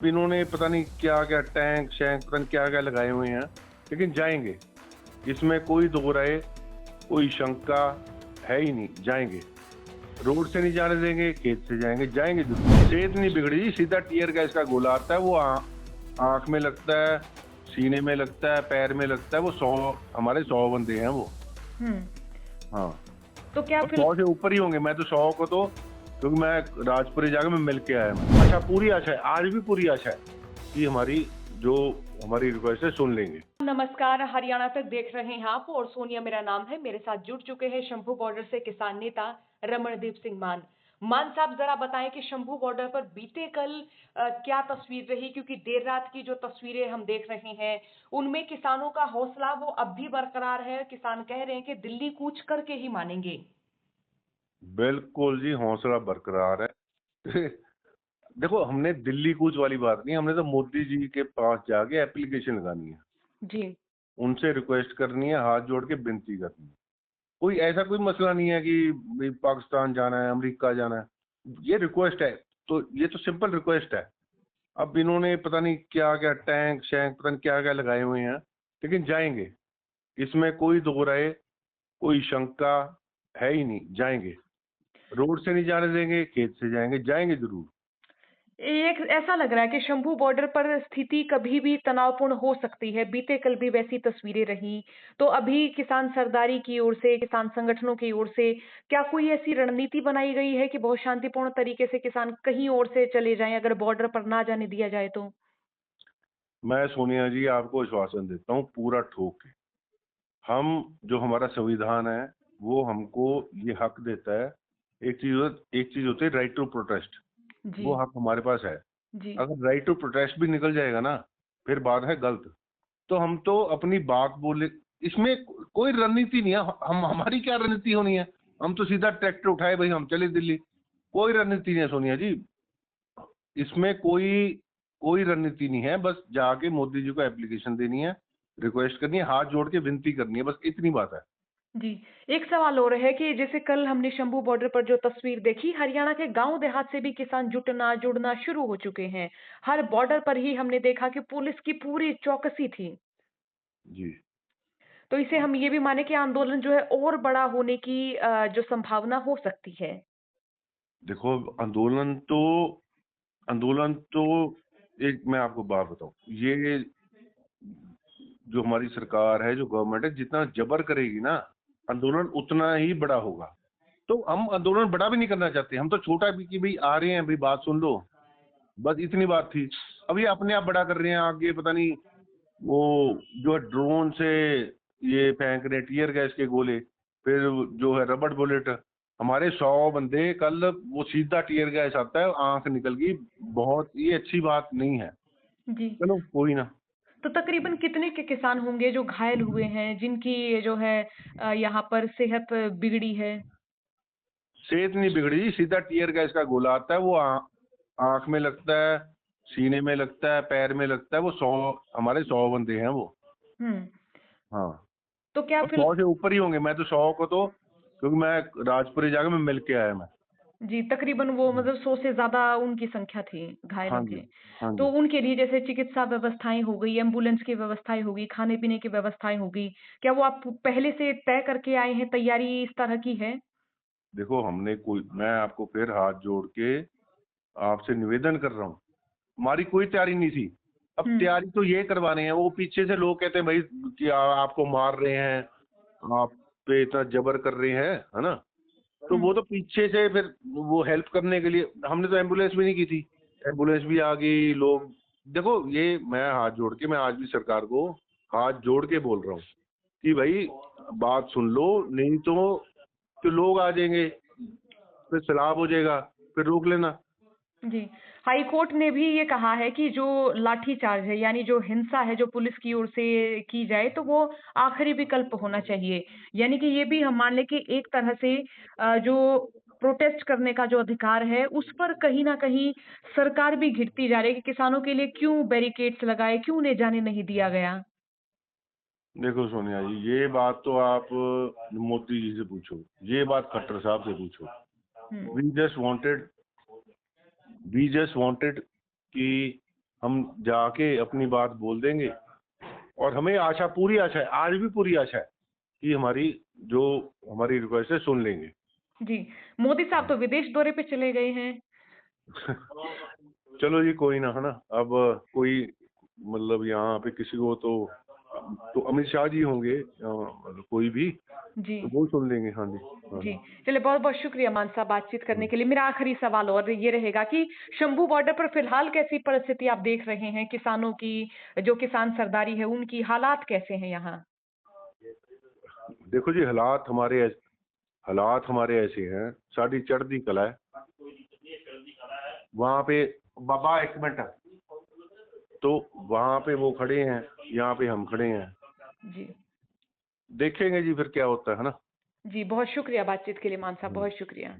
इन्होंने पता नहीं क्या क्या टैंक शैंक पता नहीं क्या क्या लगाए हुए हैं, लेकिन जाएंगे। इसमें कोई दो राय, कोई शंका है ही नहीं। जाएंगे, रोड से नहीं जाने देंगे, खेत से जाएंगे, जाएंगे जरूर। सेहत नहीं बिगड़ी, सीधा टीयर गैस का गोला आता है, वो आंख में लगता है, सीने में लगता है, पैर में लगता है। वो 100 हमारे 100 बंदे हैं वो। हम्म। हाँ, तो क्या और फिर 100 से ऊपर ही होंगे। मैं तो 100 को तो, क्योंकि मैं राजपुरी जाकर मैं मिल के आया मैं। अच्छा, पूरी आशा है, आज भी पूरी आशा है कि जो हमारी रिक्वेस्ट है सुन लेंगे। नमस्कार, हरियाणा तक देख रहे हैं आप और सोनिया मेरा नाम है। मेरे साथ जुड़ चुके हैं शंभू बॉर्डर से किसान नेता रमणदीप सिंह मान। मान साहब, जरा बताएं कि शंभू बॉर्डर पर बीते कल क्या तस्वीर रही, क्योंकि देर रात की जो तस्वीरें हम देख रहे हैं उनमें किसानों का हौसला वो अब भी बरकरार है। किसान कह रहे हैं कि दिल्ली कूच करके ही मानेंगे। बिल्कुल जी, हौसला बरकरार है। देखो, हमने दिल्ली कूच वाली बात नहीं, हमने तो मोदी जी के पास जाके एप्लीकेशन लगानी है, जी। उनसे रिक्वेस्ट करनी है, हाथ जोड़ के विनती करनी है। कोई ऐसा कोई मसला नहीं है कि भाई पाकिस्तान जाना है, अमेरिका जाना है। ये रिक्वेस्ट है, तो ये तो सिंपल रिक्वेस्ट है। अब इन्होंने पता नहीं क्या क्या टैंक शैंक पता नहीं क्या क्या लगाए हुए हैं, लेकिन जाएंगे। इसमें कोई दो राय, कोई शंका है ही नहीं। जाएंगे, रोड से नहीं जाने देंगे, खेत से जाएंगे, जाएंगे जरूर। एक ऐसा लग रहा है कि शंभू बॉर्डर पर स्थिति कभी भी तनावपूर्ण हो सकती है। बीते कल भी वैसी तस्वीरें रही। तो अभी किसान सरदारी की ओर से, किसान संगठनों की ओर से क्या कोई ऐसी रणनीति बनाई गई है कि बहुत शांतिपूर्ण तरीके से किसान कहीं और से चले जाएं अगर बॉर्डर पर ना जाने दिया जाए तो? मैं सोनिया जी आपको आश्वासन देता हूँ पूरा ठोक के। हम जो हमारा संविधान है वो हमको ये हक देता है। एक चीज होती है राइट टू प्रोटेस्ट, जी। वो हक हमारे पास है। जी। अगर राइट टू प्रोटेस्ट भी निकल जाएगा ना, फिर बात है गलत। तो हम तो अपनी बात बोले, इसमें कोई रणनीति नहीं है। हम हमारी क्या रणनीति होनी है? हम तो सीधा ट्रैक्टर उठाए भाई हम चले दिल्ली। कोई रणनीति नहीं है सोनिया जी, इसमें कोई कोई रणनीति नहीं है। बस जाके मोदी जी को एप्लीकेशन देनी है, रिक्वेस्ट करनी है, हाथ जोड़ के विनती करनी है, बस इतनी बात है। जी। एक सवाल और है कि जैसे कल हमने शंभू बॉर्डर पर जो तस्वीर देखी, हरियाणा के गांव देहात से भी किसान जुड़ना शुरू हो चुके हैं। हर बॉर्डर पर ही हमने देखा कि पुलिस की पूरी चौकसी थी। जी, तो इसे हम ये भी माने कि आंदोलन जो है और बड़ा होने की जो संभावना हो सकती है। देखो, आंदोलन तो एक मैं आपको बात बताऊं, ये जो हमारी सरकार है, जो गवर्नमेंट है, जितना जबर करेगी ना, आंदोलन उतना ही बड़ा होगा। तो हम आंदोलन बड़ा भी नहीं करना चाहते, हम तो छोटा भी कि भाई आ रहे हैं, भाई बात सुन लो, बस इतनी बात थी। अब ये अपने आप बड़ा कर रहे हैं आगे, पता नहीं वो जो है ड्रोन से ये फेंक रहे टीयर गैस के गोले, फिर जो है रबड़ बुलेट। हमारे 100 बंदे कल, वो सीधा टीयर गैस आता है, आंख निकल गई। बहुत ये अच्छी बात नहीं है। जी। चलो कोई ना। तो तकरीबन कितने के किसान होंगे जो घायल हुए हैं, जिनकी जो है यहाँ पर सेहत बिगड़ी है? सेहत नहीं बिगड़ी, सीधा टीयर गैस का गोला आता है, वो आंख में लगता है, सीने में लगता है, पैर में लगता है। वो 100 हमारे 100 बंदे हैं वो। हुँ। हाँ, तो क्या और फिर 100 से ऊपर ही होंगे। मैं तो 100 को तो, क्योंकि मैं राजपुरी जाकर मैं मिल के आया मैं। जी, तकरीबन वो मतलब 100 से ज़्यादा उनकी संख्या थी हाँ घायलों जी, की। हाँ तो जी। उनके लिए जैसे चिकित्सा व्यवस्थाएँ हो गई, एम्बुलेंस की व्यवस्थाएँ हो गई, खाने-पीने की व्यवस्थाएँ हो गई। क्या वो आप पहले से तय करके आए हैं, तैयारी इस तरह की है? देखो, मैं आपको फिर हाथ जोड़ के आपसे निवेदन कर रहा हूँ, हमारी कोई तैयारी नहीं थी। अब हुँ। तैयारी तो ये करवाने हैं, वो पीछे से लोग कहते हैं भाई कि आपको मार रहे हैं, आप पे इतना जबर कर रहे हैं, है ना? तो हुँ। वो तो पीछे से फिर वो हेल्प करने के लिए, हमने तो एम्बुलेंस भी नहीं की थी। एम्बुलेंस भी आ गई, लोग। देखो, ये मैं हाथ जोड़ के, मैं आज भी सरकार को हाथ जोड़ के बोल रहा हूँ कि भाई बात सुन लो, नहीं तो लोग आ जाएंगे, फिर सैलाब हो जाएगा, फिर रोक लेना। जी। हाई कोर्ट ने भी ये कहा है कि जो लाठीचार्ज है, यानी जो हिंसा है, जो पुलिस की ओर से की जाए, तो वो आखिरी विकल्प होना चाहिए। यानी कि ये भी हम मान लें कि एक तरह से जो प्रोटेस्ट करने का जो अधिकार है, उस पर कहीं न कहीं सरकार भी घिरती जा रही है कि किसानों के लिए क्यों बैरिकेड्स लगाए, क्यों उन्हें जाने नहीं दिया गया? देखो सोनिया जी, ये बात तो आप मोदी जी से पूछो, ये बात खट्टर साहब से पूछो। हुँ। We just wanted we just wanted कि हम जाके अपनी बात बोल देंगे। और हमें आशा, पूरी आशा है, आज भी पूरी आशा है कि हमारी रिक्वेस्ट है सुन लेंगे। जी, मोदी साहब तो विदेश दौरे पे चले गए हैं। चलो जी, कोई ना, है ना। अब कोई मतलब यहाँ पे किसी को तो अमित शाह जी होंगे, मतलब कोई भी, जी, तो वो सुन लेंगे। हाँ जी, हाँ जी। जी। चलिए बहुत-बहुत शुक्रिया मान साहब बातचीत करने हाँ। के लिए। मेरा आखिरी सवाल और ये रहेगा कि शंभू बॉर्डर पर फिलहाल कैसी परिस्थिति आप देख रहे हैं? किसानों की, जो किसान सरदारी है उनकी हालात कैसे हैं यहाँ? देखो जी, हालात हमारे ऐसे हैं, साड़ी चढ़ती कला है वहां पे। बाबा एक मिनट, तो वहां पे वो खड़े हैं, यहाँ पे हम खड़े हैं। जी। देखेंगे जी फिर क्या होता है ना। जी, बहुत शुक्रिया बातचीत के लिए मान साहब, बहुत शुक्रिया।